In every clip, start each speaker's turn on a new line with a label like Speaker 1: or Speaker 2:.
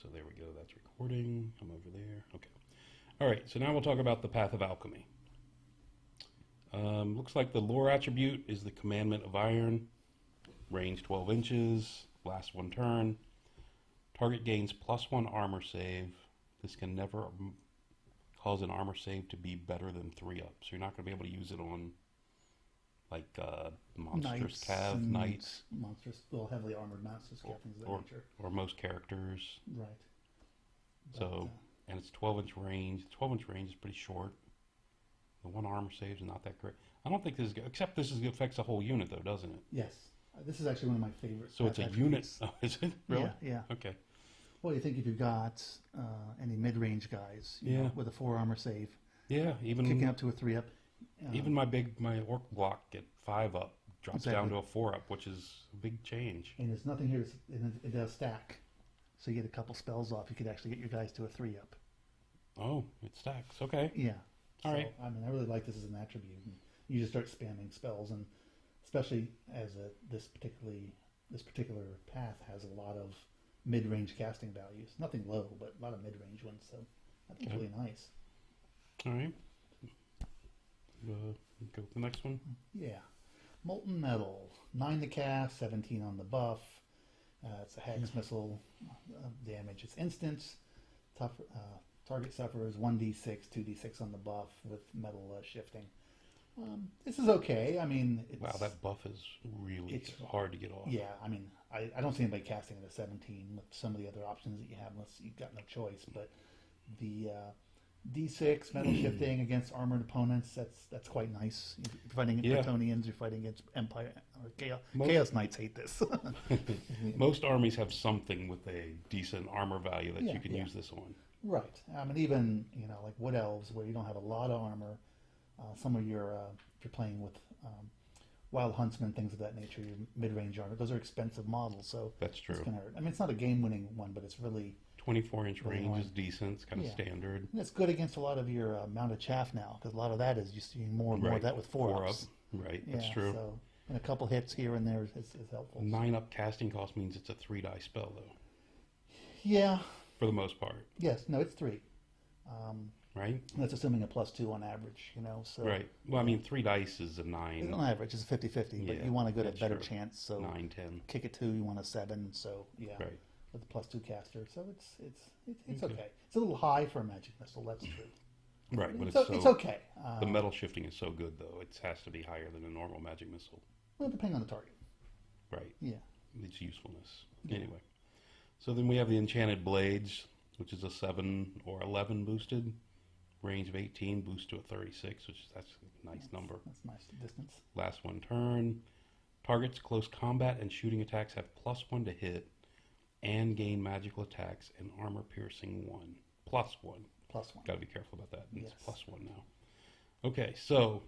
Speaker 1: So there we go. That's recording. I'm over there. Okay. All right. So now we'll talk about the Path of Alchemy. Looks like the lore attribute is the Commandment of Iron. Range 12 inches. Lasts 1 turn. Target gains +1 armor save. This can never cause an armor save to be better than 3 up. So you're not going to be able to use it on like monstrous cav knights.
Speaker 2: Monstrous, well, heavily armored monsters, things of that nature.
Speaker 1: Or most characters.
Speaker 2: Right.
Speaker 1: So, and it's 12-inch range. 12-inch range is pretty short. The 1 armor save is not that great. I don't think this is good, except this affects a whole unit though, doesn't it?
Speaker 2: Yes. This is actually one of my favorites.
Speaker 1: So it's a unit. Oh, is it? Really?
Speaker 2: Yeah.
Speaker 1: Okay.
Speaker 2: Well, you think if you've got any mid-range guys, you know, with a 4 armor save,
Speaker 1: even
Speaker 2: kicking up to a 3 up.
Speaker 1: Even my orc block at 5 up drops down to a 4 up, which is a big change.
Speaker 2: And there's nothing here. It does stack, so you get a couple spells off. You could actually get your guys to a 3 up.
Speaker 1: Oh, it stacks. Okay.
Speaker 2: Yeah.
Speaker 1: All right.
Speaker 2: I mean, I really like this as an attribute. And you just start spamming spells, and especially as this particular path has a lot of mid-range casting values. Nothing low, but a lot of mid-range ones. So I think it's really nice.
Speaker 1: All right. Go with the next one.
Speaker 2: Yeah. Molten Metal. 9 to cast, 17 on the buff. It's a hex missile damage. It's instant. Target suffers 1d6, 2d6 on the buff with metal shifting. This is okay. I mean,
Speaker 1: wow, that buff is really hard to get off.
Speaker 2: Yeah, I mean, I don't see anybody casting it at 17 with some of the other options that you have unless you've got no choice. But the D6 metal shifting against armored opponents, that's quite nice. If you're fighting Bretonians, you're fighting against Empire or Chaos Knights hate this.
Speaker 1: Most armies have something with a decent armor value that you can use this on.
Speaker 2: Right. I mean, even like Wood Elves, where you don't have a lot of armor. Some of your if you're playing with Wild Huntsmen, things of that nature, your mid-range armor, those are expensive models. So
Speaker 1: that's true.
Speaker 2: It's gonna hurt. I mean, it's not a game-winning one, but it's really
Speaker 1: 24-inch range is decent. It's kind of standard.
Speaker 2: And it's good against a lot of your mounted chaff now, because a lot of that is you see more and more of that with 4-ups.
Speaker 1: Right, that's true.
Speaker 2: So, and a couple hits here and there is helpful.
Speaker 1: 9-up casting cost means it's a 3-die spell, though.
Speaker 2: Yeah.
Speaker 1: For the most part.
Speaker 2: Yes. No, it's 3.
Speaker 1: Right.
Speaker 2: That's assuming a +2 on average, So
Speaker 1: right. Well, I mean, 3 dice is a 9.
Speaker 2: On average, it's a 50-50, but you want to go to a better chance. So
Speaker 1: 9, 10.
Speaker 2: Kick it 2, you want a 7. So
Speaker 1: Right.
Speaker 2: With the +2 caster, so it's okay. It's a little high for a magic missile. That's true.
Speaker 1: Right, but
Speaker 2: it's okay.
Speaker 1: The metal shifting is so good, though. It has to be higher than a normal magic missile.
Speaker 2: Well, depending on the target.
Speaker 1: Right.
Speaker 2: Yeah.
Speaker 1: Its usefulness. Yeah. Anyway, so then we have the Enchanted Blades, which is a 7 or 11 boosted. Range of 18, boost to a 36, that's a nice number.
Speaker 2: That's nice distance.
Speaker 1: Last 1 turn. Targets close combat and shooting attacks have +1 to hit and gain magical attacks and armor piercing 1. +1.
Speaker 2: +1.
Speaker 1: Got to be careful about that. It's
Speaker 2: yes.
Speaker 1: +1 now. Okay, so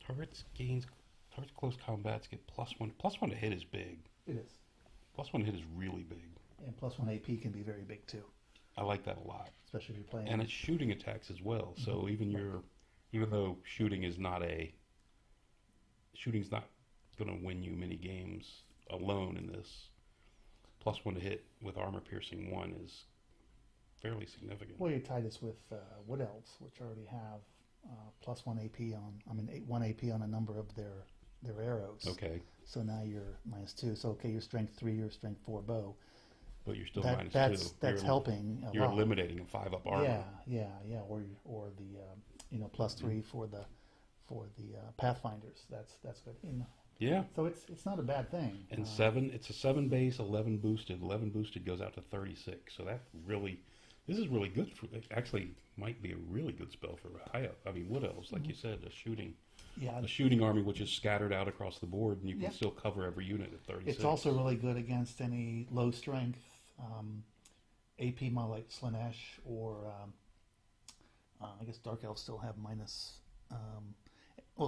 Speaker 1: targets close combats get +1. +1 to hit is big.
Speaker 2: It is.
Speaker 1: +1 to hit is really big.
Speaker 2: And +1 AP can be very big too.
Speaker 1: I like that a lot.
Speaker 2: Especially if you're playing.
Speaker 1: And it's shooting attacks as well. So even though shooting's not going to win you many games alone in this, +1 to hit with armor piercing 1 is fairly significant.
Speaker 2: Well, you tie this with Wood Elves, which already have +1 AP on, 1 AP on a number of their arrows.
Speaker 1: Okay.
Speaker 2: So now you're -2. So you're strength 3 or strength 4 bow.
Speaker 1: But you're still -2.
Speaker 2: That's helping.
Speaker 1: You're eliminating a 5-up armor.
Speaker 2: Yeah. Or the +3 for the Pathfinders. That's good.
Speaker 1: Yeah.
Speaker 2: So it's not a bad thing.
Speaker 1: And it's a 7 base, 11 boosted. 11 boosted goes out to 36. So this is really good for. It actually might be a really good spell for Wood Elves, like you said, a shooting army which is scattered out across the board, and you can still cover every unit at 36.
Speaker 2: It's also really good against any low strength AP model like Slanesh or I guess Dark Elves still have minus.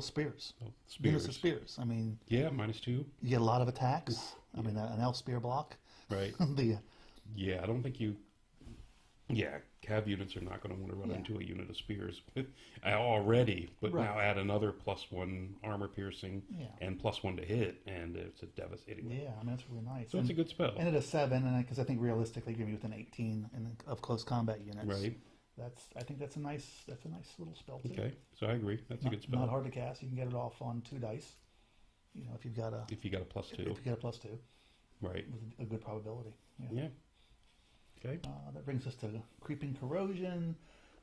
Speaker 2: Spears. Spears. Spears. I mean.
Speaker 1: Yeah, -2.
Speaker 2: You get a lot of attacks. I mean, an elf spear block.
Speaker 1: Right.
Speaker 2: Yeah,
Speaker 1: I don't think you. Yeah, cav units are not going to want to run
Speaker 2: Yeah.
Speaker 1: into a unit of spears already, but
Speaker 2: Right.
Speaker 1: now add another +1 armor piercing
Speaker 2: Yeah.
Speaker 1: and +1 to hit, and it's a devastating.
Speaker 2: Yeah, I mean, that's really nice.
Speaker 1: So it's a good spell.
Speaker 2: And at a 7, and because I think realistically you're going to be with an 18 of close combat units.
Speaker 1: Right.
Speaker 2: I think that's a nice little spell too.
Speaker 1: Okay, so I agree. That's a good spell.
Speaker 2: Not hard to cast. You can get it off on 2 dice. You know, if you've got a
Speaker 1: If you got a +2.
Speaker 2: if you got a +2
Speaker 1: Right.
Speaker 2: with a good probability. Yeah.
Speaker 1: Yeah. Okay.
Speaker 2: That brings us to Creeping Corrosion.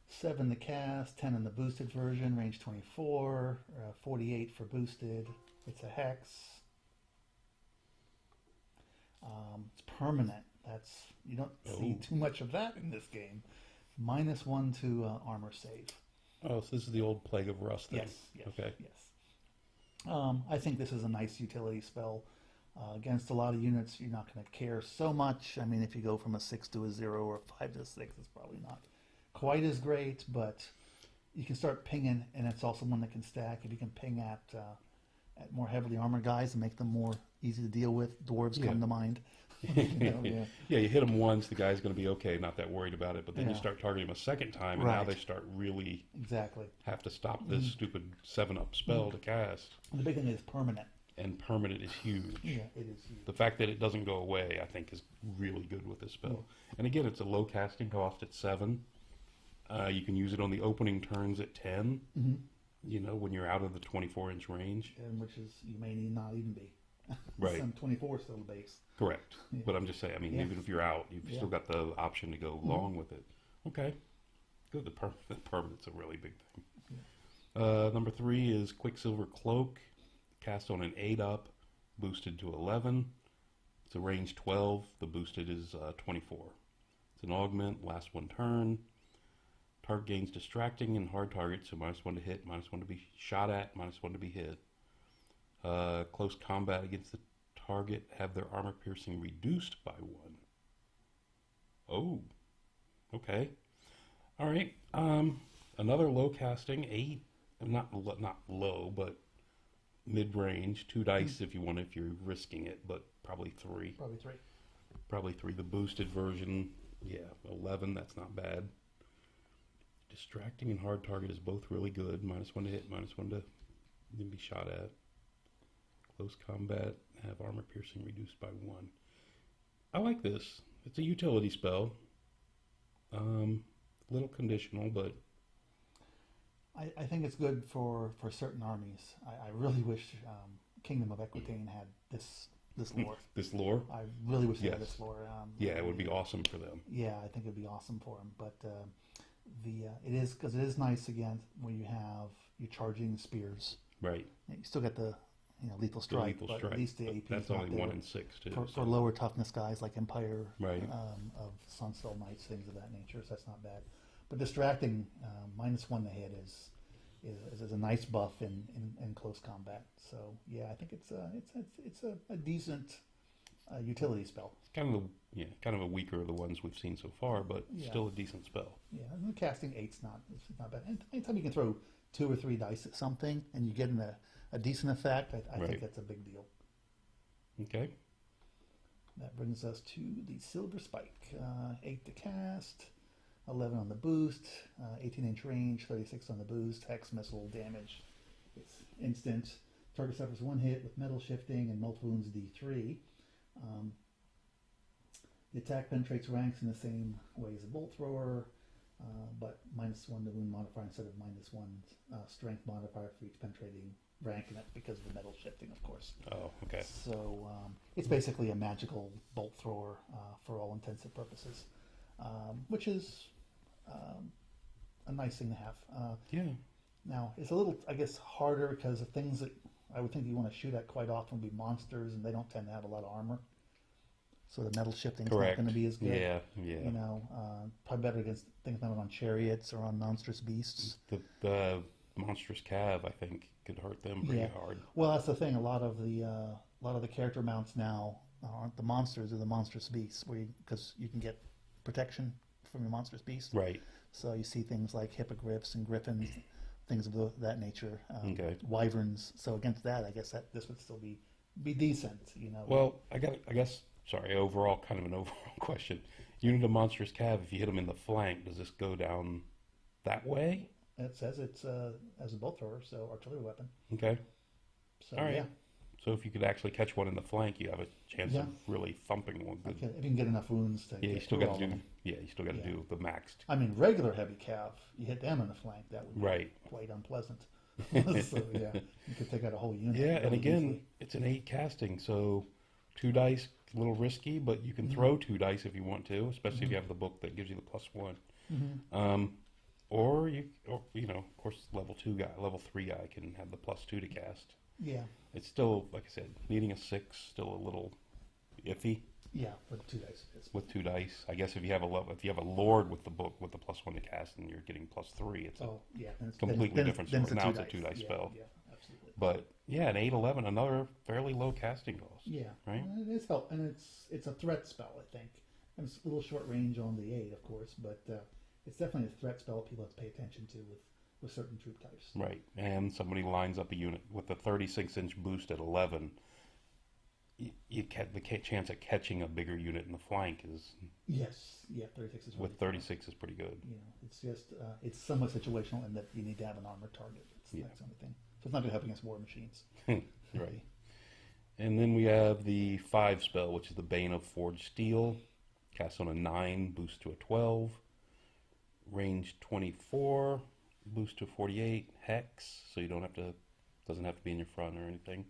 Speaker 2: 7 to cast, 10 in the boosted version, range 24, 48 for boosted. It's a hex. It's permanent. You don't see too much of that in this game. -1 to armor save.
Speaker 1: Oh, so this is the old Plague of Rust thing.
Speaker 2: Yes.
Speaker 1: Okay.
Speaker 2: Yes. I think this is a nice utility spell. Against a lot of units, you're not going to care so much. I mean, if you go from a 6 to a 0 or a 5 to a 6, it's probably not quite as great, but you can start pinging, and it's also one that can stack. If you can ping at more heavily armored guys and make them more easy to deal with, dwarves come to mind. Yeah.
Speaker 1: Yeah, you hit them once, the guy's going to be okay, not that worried about it, but then you
Speaker 2: Yeah.
Speaker 1: start targeting him a second time, and now
Speaker 2: Right.
Speaker 1: they start really
Speaker 2: Exactly.
Speaker 1: have to stop this stupid 7-up spell to cast.
Speaker 2: And the big thing is permanent.
Speaker 1: And permanent is huge.
Speaker 2: Yeah, it is huge.
Speaker 1: The fact that it doesn't go away, I think, is really good with this spell. And again, it's a low casting cost at 7. You can use it on the opening turns at 10.
Speaker 2: Mm-hmm.
Speaker 1: You know, when you're out of the 24-inch range.
Speaker 2: And which is, you may need not even be.
Speaker 1: Right.
Speaker 2: Some 24 still the base.
Speaker 1: Correct.
Speaker 2: Yeah.
Speaker 1: But I'm just saying, I mean,
Speaker 2: Yeah.
Speaker 1: even if you're out, you've
Speaker 2: Yeah.
Speaker 1: still got the option to go long with it. Okay. Good. The permanent's a really big thing. Number 3 is Quicksilver Cloak. Cast on an 8-up, boosted to 11. It's a range 12. The boosted is 24. It's an augment, last 1 turn. Target gains distracting and hard target, so -1 to hit, -1 to be shot at, -1 to be hit. Close combat against the target, have their armor piercing reduced by 1. Oh, okay. All right. Another low casting, 8. Not low, but mid-range. 2 dice if you're risking it, but probably 3.
Speaker 2: Probably 3.
Speaker 1: Probably 3. The boosted version, yeah, 11. That's not bad. Distracting and hard target is both really good. -1 to hit, -1 to be shot at. Close combat, have armor piercing reduced by 1. I like this. It's a utility spell. Little conditional, but
Speaker 2: I think it's good for certain armies. I really wish Kingdom of Equitaine had this lore.
Speaker 1: this lore,
Speaker 2: I really wish they had
Speaker 1: Yes.
Speaker 2: this lore.
Speaker 1: yeah, it would be awesome for them.
Speaker 2: Yeah, I think it'd be awesome for them. But it is nice again when you're charging spears.
Speaker 1: Right.
Speaker 2: You still get the lethal
Speaker 1: The
Speaker 2: strike,
Speaker 1: lethal
Speaker 2: but
Speaker 1: strike.
Speaker 2: at least the
Speaker 1: But
Speaker 2: AP
Speaker 1: that's only 1 in 6 too.
Speaker 2: for lower toughness guys like Empire
Speaker 1: Right.
Speaker 2: of Sunspell Knights, things of that nature. So that's not bad. But distracting -1 to hit is a nice buff in close combat. So yeah, I think it's a decent utility spell.
Speaker 1: It's kind of a weaker of the ones we've seen so far, but
Speaker 2: Yeah.
Speaker 1: still a decent spell.
Speaker 2: Yeah, and the casting 8's it's not bad. And anytime you can throw 2 or 3 dice at something and you get a decent effect, I
Speaker 1: Right.
Speaker 2: think that's a big deal.
Speaker 1: Okay.
Speaker 2: That brings us to the Silver Spike. 8 to cast, 11 on the boost, 18-inch range, 36 on the boost, hex missile damage. It's instant. Target suffers 1 hit with metal shifting and multiple wounds D3. The attack penetrates ranks in the same way as a bolt thrower, but -1 to wound modifier instead of -1 strength modifier for each penetrating rank, and that's because of the metal shifting, of course.
Speaker 1: Oh, okay.
Speaker 2: So it's basically a magical bolt thrower for all intents and purposes, which is a nice thing to have.
Speaker 1: Yeah.
Speaker 2: Now, it's a little, I guess, harder because of things that I would think you want to shoot at quite often would be monsters, and they don't tend to have a lot of armor. So the metal shifting is not
Speaker 1: Correct.
Speaker 2: going to be as good.
Speaker 1: Yeah.
Speaker 2: Probably better against things mounted on chariots or on monstrous beasts.
Speaker 1: The monstrous cav, I think, could hurt them pretty
Speaker 2: Yeah.
Speaker 1: hard.
Speaker 2: Well, that's the thing. A lot of the character mounts now aren't the monsters; they're the monstrous beasts, because you can get protection from your monstrous beast.
Speaker 1: Right.
Speaker 2: So you see things like hippogriffs and griffins, things of that nature.
Speaker 1: Okay.
Speaker 2: Wyverns. So against that, I guess that this would still be decent.
Speaker 1: Well, I guess sorry, overall, kind of an overall question. Unit of monstrous cav, if you hit them in the flank, does this go down that way?
Speaker 2: It says it's as a bolt thrower, so artillery weapon.
Speaker 1: Okay.
Speaker 2: So
Speaker 1: All right.
Speaker 2: yeah,
Speaker 1: So if you could actually catch one in the flank, you have a chance
Speaker 2: Yeah.
Speaker 1: of really thumping one. Good.
Speaker 2: okay. If you can get enough wounds to
Speaker 1: Yeah, you
Speaker 2: get
Speaker 1: still
Speaker 2: through
Speaker 1: got
Speaker 2: all
Speaker 1: to
Speaker 2: of
Speaker 1: do.
Speaker 2: them.
Speaker 1: Yeah, you still got to
Speaker 2: Yeah.
Speaker 1: do the maxed.
Speaker 2: I mean, regular heavy cav, you hit them in the flank, that would be
Speaker 1: Right.
Speaker 2: quite unpleasant. So yeah, you could take out a whole unit.
Speaker 1: Yeah, and
Speaker 2: really
Speaker 1: again,
Speaker 2: easily.
Speaker 1: it's an 8 casting, so 2 dice, a little risky, but you can
Speaker 2: Mhm.
Speaker 1: throw 2 dice if you want to, especially if
Speaker 2: Mhm.
Speaker 1: you have the book that gives you the +1.
Speaker 2: Mhm.
Speaker 1: Or you know, of course, level 2 guy, level 3 guy can have the +2 to cast.
Speaker 2: Yeah,
Speaker 1: It's still, like I said, needing a 6, still a little iffy
Speaker 2: yeah, with 2 dice. It's,
Speaker 1: with 2 dice. I guess if you have a lord with the book with the +1 to cast, and you're getting +3, it's a
Speaker 2: oh yeah, then it's
Speaker 1: completely
Speaker 2: then
Speaker 1: different
Speaker 2: then
Speaker 1: story.
Speaker 2: a
Speaker 1: Now
Speaker 2: two
Speaker 1: it's a 2 dice
Speaker 2: yeah,
Speaker 1: spell.
Speaker 2: Yeah, absolutely.
Speaker 1: But yeah, an 8/11, another fairly low casting cost.
Speaker 2: Yeah,
Speaker 1: Right?
Speaker 2: and it's help, and it's a threat spell, I think. And it's a little short range on the 8, of course, but it's definitely a threat spell people have to pay attention to with certain troop types.
Speaker 1: Right, and somebody lines up a unit with a 36-inch boost at 11. The chance of catching a bigger unit in the flank is
Speaker 2: Yes, yeah, 36 is really
Speaker 1: with 36 is pretty good.
Speaker 2: You know, it's just it's somewhat situational in that you need to have an armored target.
Speaker 1: Yeah.
Speaker 2: That's the only thing. So it's not going to help against war machines.
Speaker 1: Right. And then we have the 5 spell, which is the Bane of Forged Steel. Cast on a 9, boost to a 12. Range 24, boost to 48. Hex, so you doesn't have to be in your front or anything.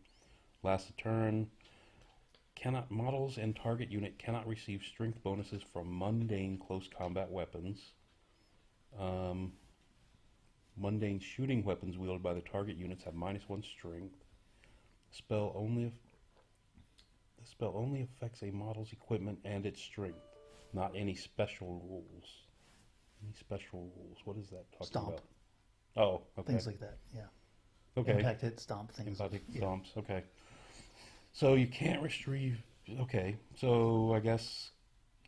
Speaker 1: Last a turn. Models and target unit cannot receive strength bonuses from mundane close combat weapons. Mundane shooting weapons wielded by the target units have -1 strength. The spell only affects a model's equipment and its strength, not any special rules. Any special rules? What is that talking
Speaker 2: Stomp.
Speaker 1: about? Oh, okay.
Speaker 2: Things like that. Yeah.
Speaker 1: Okay.
Speaker 2: Impact hit, stomp things.
Speaker 1: Empathic
Speaker 2: Yeah.
Speaker 1: stomps. Okay. So you can't retrieve. Okay. So I guess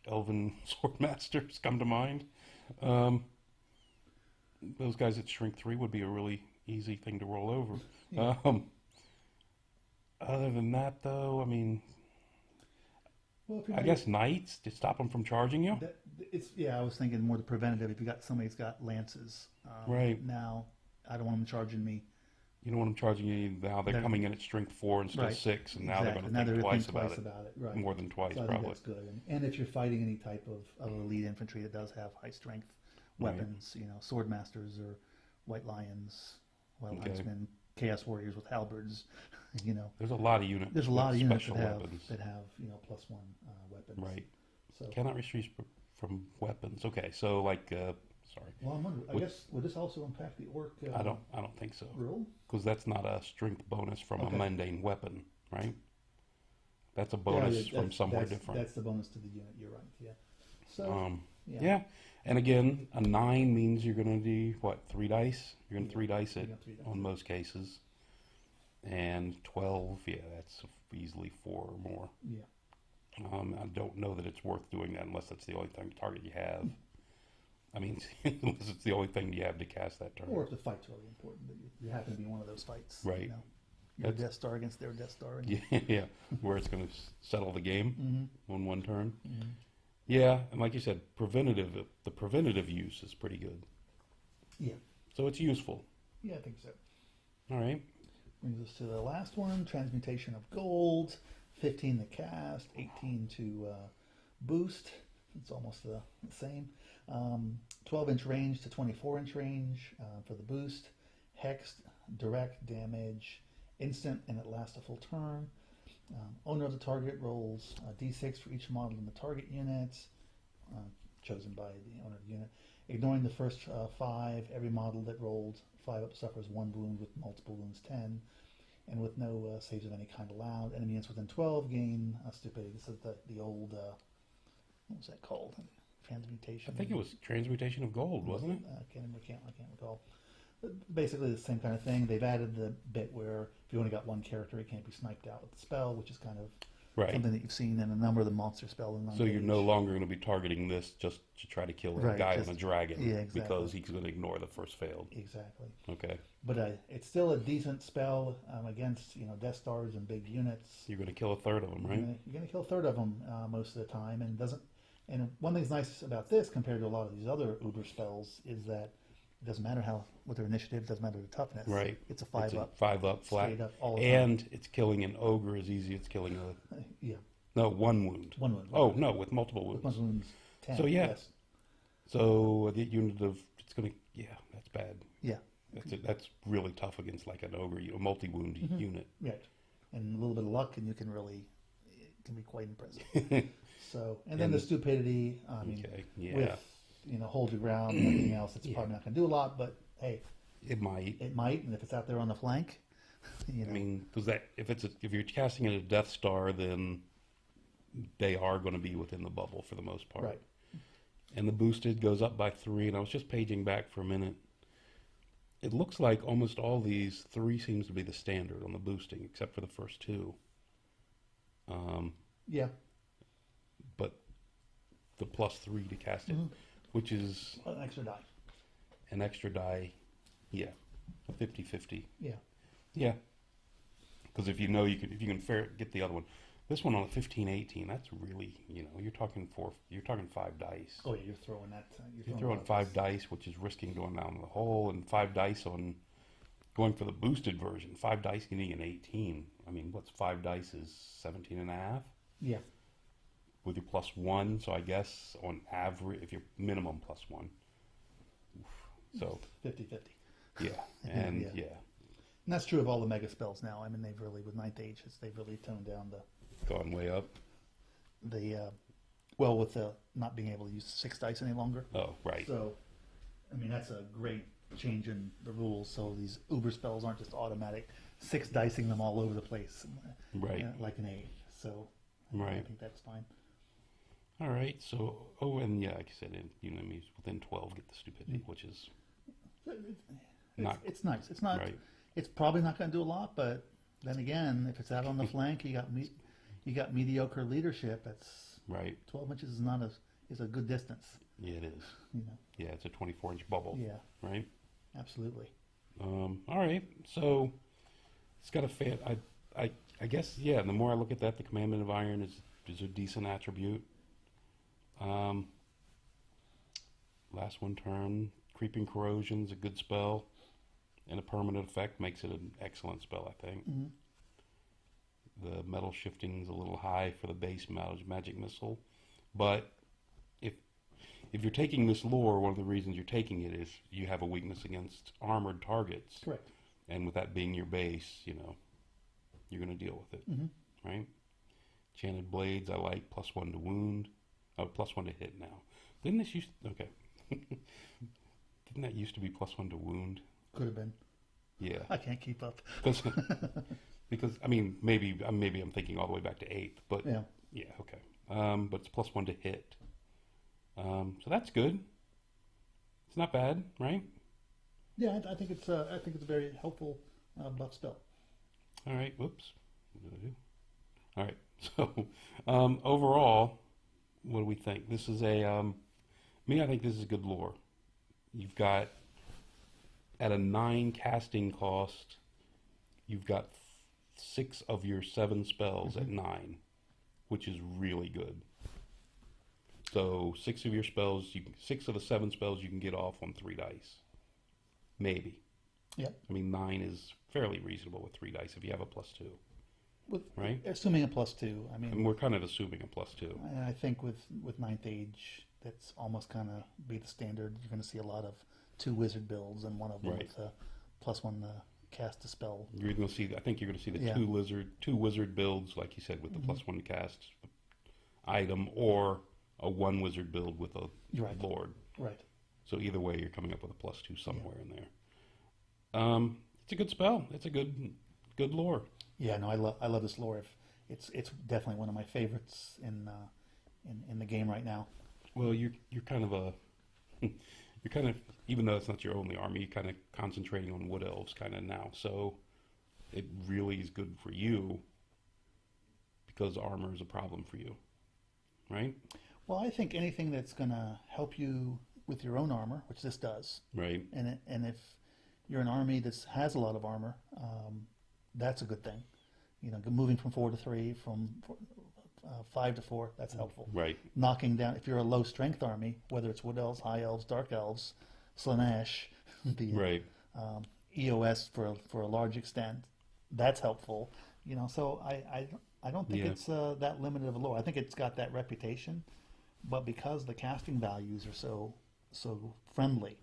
Speaker 1: Elven Swordmasters come to mind. Those guys at Shrink 3 would be a really easy thing to roll over.
Speaker 2: Yeah.
Speaker 1: Other than that, though, I mean,
Speaker 2: Well, if
Speaker 1: I guess knights to stop them from charging you.
Speaker 2: I was thinking more the preventative. If you got somebody's got lances,
Speaker 1: Right.
Speaker 2: now, I don't want them charging me.
Speaker 1: You don't want them charging you now. They're
Speaker 2: They're-
Speaker 1: coming in at strength 4 instead of
Speaker 2: Right.
Speaker 1: 6, and now
Speaker 2: Exactly.
Speaker 1: they're going
Speaker 2: Now
Speaker 1: to
Speaker 2: they're
Speaker 1: think
Speaker 2: gonna
Speaker 1: twice about it.
Speaker 2: about it. Right.
Speaker 1: More than twice,
Speaker 2: So I think
Speaker 1: probably.
Speaker 2: that's good. And if you're fighting any type of elite infantry that does have high strength
Speaker 1: Right.
Speaker 2: weapons, you know, sword masters or white lions, wild
Speaker 1: Okay.
Speaker 2: huntsmen, chaos warriors with halberds, you know,
Speaker 1: There's a lot of units.
Speaker 2: there's a
Speaker 1: with
Speaker 2: lot of units
Speaker 1: special
Speaker 2: that have
Speaker 1: weapons.
Speaker 2: you know +1 weapons.
Speaker 1: Right.
Speaker 2: So
Speaker 1: Cannot retrieve from weapons. Okay, so like, sorry,
Speaker 2: well, I'm wondering. I
Speaker 1: Would-
Speaker 2: guess would this also impact the orc?
Speaker 1: I don't think so,
Speaker 2: Rule.
Speaker 1: because that's not a strength bonus from
Speaker 2: Okay.
Speaker 1: a mundane weapon, right? That's a
Speaker 2: Yeah,
Speaker 1: bonus
Speaker 2: yeah,
Speaker 1: from somewhere
Speaker 2: that's,
Speaker 1: different.
Speaker 2: That's the bonus to the unit. You're right. Yeah. So
Speaker 1: Yeah, and again, a 9 means you're going to do what? 3 dice. You're going to
Speaker 2: Yeah,
Speaker 1: 3 dice
Speaker 2: you
Speaker 1: it
Speaker 2: got 3 dice.
Speaker 1: on most cases, and 12. Yeah, that's easily 4 or more.
Speaker 2: Yeah.
Speaker 1: I don't know that it's worth doing that unless that's the only target you have. I mean, unless it's the only thing you have to cast that turn.
Speaker 2: Or if the fight's really important, that you happen to be in one of those fights.
Speaker 1: Right.
Speaker 2: You know, your
Speaker 1: That's-
Speaker 2: Death Star against their Death Star. And,
Speaker 1: Yeah, where it's going to settle the game on one turn.
Speaker 2: Mhm.
Speaker 1: Yeah, and like you said, the preventative use is pretty good.
Speaker 2: Yeah.
Speaker 1: So it's useful.
Speaker 2: Yeah, I think so.
Speaker 1: All right.
Speaker 2: Brings us to the last one, Transmutation of Gold, 15 to cast, 18 to boost. It's almost the same. 12-inch range to 24-inch range for the boost. Hexed, direct damage, instant, and it lasts a full turn. Owner of the target rolls d6 for each model in the target unit, chosen by the owner of the unit. Ignoring the first 5, every model that rolled 5 up suffers 1 wound with multiple wounds 10, and with no saves of any kind allowed. Enemy units within 12 gain stupidity. This is the old, what was that called? Transmutation.
Speaker 1: I think it was Transmutation of Gold, wasn't it?
Speaker 2: I can't recall. But basically the same kind of thing. They've added the bit where if you only got one character, it can't be sniped out with the spell, which is kind of
Speaker 1: Right.
Speaker 2: Something that you've seen in a number of the monster spells. In
Speaker 1: So you're no
Speaker 2: Age.
Speaker 1: longer going to be targeting this just to try to kill a
Speaker 2: Right,
Speaker 1: guy
Speaker 2: just-
Speaker 1: on a dragon
Speaker 2: yeah, exactly.
Speaker 1: because he's going to ignore the first failed.
Speaker 2: Exactly.
Speaker 1: Okay.
Speaker 2: But it's still a decent spell against Death Stars and big units.
Speaker 1: You're going to kill a third of them, right?
Speaker 2: You're gonna kill a third of them most of the time, and doesn't. And one thing's nice about this compared to a lot of these other Uber spells is that it doesn't matter what their initiative, doesn't matter the toughness.
Speaker 1: Right.
Speaker 2: It's a 5
Speaker 1: It's
Speaker 2: up.
Speaker 1: 5 up flat.
Speaker 2: Straight up all the time.
Speaker 1: And it's killing an ogre as easy as killing a...
Speaker 2: Yeah.
Speaker 1: No, 1 wound.
Speaker 2: 1 wound.
Speaker 1: Oh, no, with multiple
Speaker 2: With
Speaker 1: wounds.
Speaker 2: wounds 10.
Speaker 1: So, yeah.
Speaker 2: Yes.
Speaker 1: So the unit of... It's going to... Yeah, that's bad.
Speaker 2: Yeah.
Speaker 1: That's really tough against like an ogre, a multi-wound unit.
Speaker 2: Right. And a little bit of luck, and it can be quite impressive. So, and then the stupidity. I mean,
Speaker 1: Okay, yeah.
Speaker 2: with hold your ground and everything else, it's
Speaker 1: Yeah.
Speaker 2: probably not going to do a lot. But hey,
Speaker 1: It might.
Speaker 2: it might, and if it's out there on the flank,
Speaker 1: I mean, because if you're casting it a Death Star, then they are going to be within the bubble for the most part.
Speaker 2: Right.
Speaker 1: And the boosted goes up by 3, and I was just paging back for a minute. It looks like almost all these 3 seems to be the standard on the boosting, except for the first 2.
Speaker 2: Yeah.
Speaker 1: But the +3 to cast it, which is
Speaker 2: An extra die.
Speaker 1: an extra die, yeah, a 50-50.
Speaker 2: Yeah.
Speaker 1: Yeah, because if you can get the other one. This one on a 15-18, that's really, you're talking 5 dice.
Speaker 2: Oh yeah, you're throwing that.
Speaker 1: You're throwing 5 dice, which is risking going down the hole, and 5 dice on going for the boosted version. 5 dice getting an 18. I mean, what's 5 dice is 17.5
Speaker 2: Yeah.
Speaker 1: with your +1. So I guess on average, if you're minimum +1, so
Speaker 2: 50-50.
Speaker 1: yeah, and
Speaker 2: Yeah.
Speaker 1: yeah,
Speaker 2: And that's true of all the mega spells now. I mean, they've really, with Ninth Age, they've really toned down
Speaker 1: gone way up.
Speaker 2: with the not being able to use 6 dice any longer.
Speaker 1: Oh, right.
Speaker 2: So, I mean, that's a great change in the rules. So these Uber spells aren't just automatic 6 dicing them all over the place,
Speaker 1: Right.
Speaker 2: like an 8. So, I
Speaker 1: Right.
Speaker 2: think that's fine.
Speaker 1: All right. So, and yeah, like I said, enemies within 12 get the stupidity, which is not
Speaker 2: It's nice. It's not.
Speaker 1: right.
Speaker 2: It's probably not going to do a lot, but then again, if it's out on the flank, you got mediocre leadership. It's
Speaker 1: Right.
Speaker 2: 12 inches is a good distance.
Speaker 1: Yeah, it is.
Speaker 2: You know.
Speaker 1: Yeah, it's a 24-inch bubble.
Speaker 2: Yeah,
Speaker 1: Right.
Speaker 2: absolutely.
Speaker 1: All right. So it's got a fan. I guess yeah. The more I look at that, the Commandment of Iron is a decent attribute. Last one turn, Creeping Corrosion's a good spell, and a permanent effect makes it an excellent spell. I think.
Speaker 2: Mm-hmm.
Speaker 1: The metal shifting's a little high for the base magic missile, but if you're taking this lore, one of the reasons you're taking it is you have a weakness against armored targets.
Speaker 2: Correct.
Speaker 1: And with that being your base, you're going to deal with it,
Speaker 2: Mm-hmm.
Speaker 1: right? Enchanted Blades, I like +1 to wound. Oh, +1 to hit now. Didn't this okay. Didn't that used to be +1 to wound?
Speaker 2: Could have been.
Speaker 1: Yeah.
Speaker 2: I can't keep up.
Speaker 1: Because I mean, maybe I'm thinking all the way back to 8th, but
Speaker 2: Yeah.
Speaker 1: okay. But it's +1 to hit. So that's good. It's not bad, right?
Speaker 2: Yeah, I think it's a very helpful buff spell.
Speaker 1: All right. Whoops. What did I do? All right. So overall, what do we think? This is I think this is good lore. You've got at a 9 casting cost, you've got 6 of your 7 spells at 9, which is really good. So 6 of your spells, 6 of the 7 spells you can get off on 3 dice, maybe.
Speaker 2: Yeah.
Speaker 1: I mean, 9 is fairly reasonable with 3 dice if you have a +2, right?
Speaker 2: Assuming a +2. I mean,
Speaker 1: And we're kind of assuming a +2.
Speaker 2: I think with Ninth Age, that's almost kind of be the standard. You're going to see a lot of 2 wizard builds, and one of them
Speaker 1: Right.
Speaker 2: with +1 to cast a spell.
Speaker 1: You're going to see. I think you're going to see the
Speaker 2: Yeah.
Speaker 1: two wizard builds, like you said, with the +1 to cast item, or a 1 wizard build with a
Speaker 2: You're right.
Speaker 1: lord.
Speaker 2: Right.
Speaker 1: So either way, you're coming up with a +2 somewhere in there. It's a good spell. It's a good lore.
Speaker 2: Yeah. No, I love this lore. It's definitely one of my favorites in the game right now.
Speaker 1: Well, you're kind of even though it's not your only army, you're kind of concentrating on wood elves kind of now. So it really is good for you because armor is a problem for you, right?
Speaker 2: Well, I think anything that's going to help you with your own armor, which this does,
Speaker 1: Right.
Speaker 2: and if you're an army that has a lot of armor, that's a good thing. You know, moving from 4 to 3, from 5 to 4, that's helpful.
Speaker 1: Right.
Speaker 2: Knocking down, if you're a low strength army, whether it's wood elves, high elves, dark elves, Slaanesh, the
Speaker 1: Right.
Speaker 2: EOS for a large extent, that's helpful. You know, so I don't think
Speaker 1: Yeah.
Speaker 2: it's that limited of a lore. I think it's got that reputation, but because the casting values are so friendly,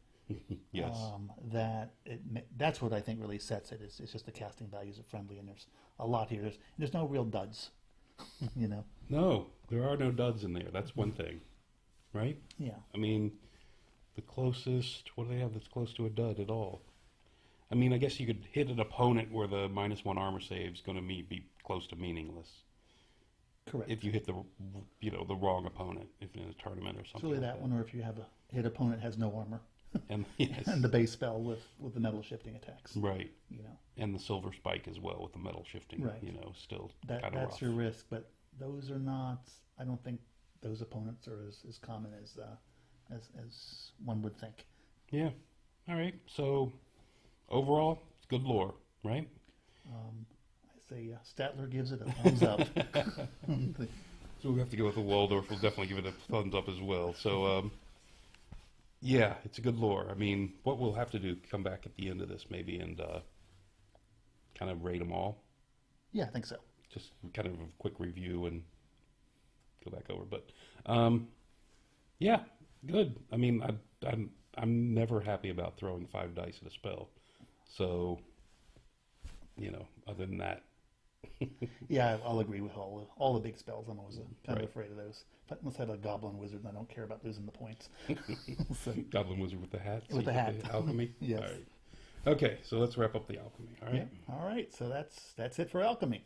Speaker 1: Yes.
Speaker 2: that that's what I think really sets it. It's just the casting values are friendly, and there's a lot here. There's no real duds, you know.
Speaker 1: No, there are no duds in there. That's one thing, right?
Speaker 2: Yeah.
Speaker 1: I mean, the closest, what do they have that's close to a dud at all? I mean, I guess you could hit an opponent where the -1 armor save is going to be close to meaningless
Speaker 2: Correct.
Speaker 1: if you hit the the wrong opponent, if in a tournament or
Speaker 2: It's
Speaker 1: something.
Speaker 2: really
Speaker 1: like
Speaker 2: that one, or if you have a hit opponent has no armor,
Speaker 1: And yes,
Speaker 2: and the base spell with the metal shifting attacks.
Speaker 1: right,
Speaker 2: You know,
Speaker 1: and the silver spike as well with the metal shifting.
Speaker 2: Right.
Speaker 1: Still
Speaker 2: that's
Speaker 1: kind of rough.
Speaker 2: your risk, but those are not. I don't think those opponents are as common as one would think.
Speaker 1: Yeah. All right. So overall, it's good lore, right?
Speaker 2: I say Statler gives it a thumbs up.
Speaker 1: So we have to go with the Waldorf. We'll definitely give it a thumbs up as well. So, yeah, it's a good lore. I mean, what we'll have to do, come back at the end of this maybe and kind of rate them all.
Speaker 2: Yeah, I think so.
Speaker 1: Just kind of a quick review and go back over. But, yeah, good. I mean, I'm never happy about throwing 5 dice at a spell. So, other than that,
Speaker 2: Yeah, I'll agree with all the big spells. I'm always kind
Speaker 1: Right.
Speaker 2: of afraid of those. But unless I have a goblin wizard, and I don't care about losing the points. So,
Speaker 1: Goblin Wizard with the hat.
Speaker 2: With the hat.
Speaker 1: Alchemy?
Speaker 2: Yes.
Speaker 1: All right. Okay, so let's wrap up the alchemy. All right.
Speaker 2: yeah. All right. So that's it for alchemy.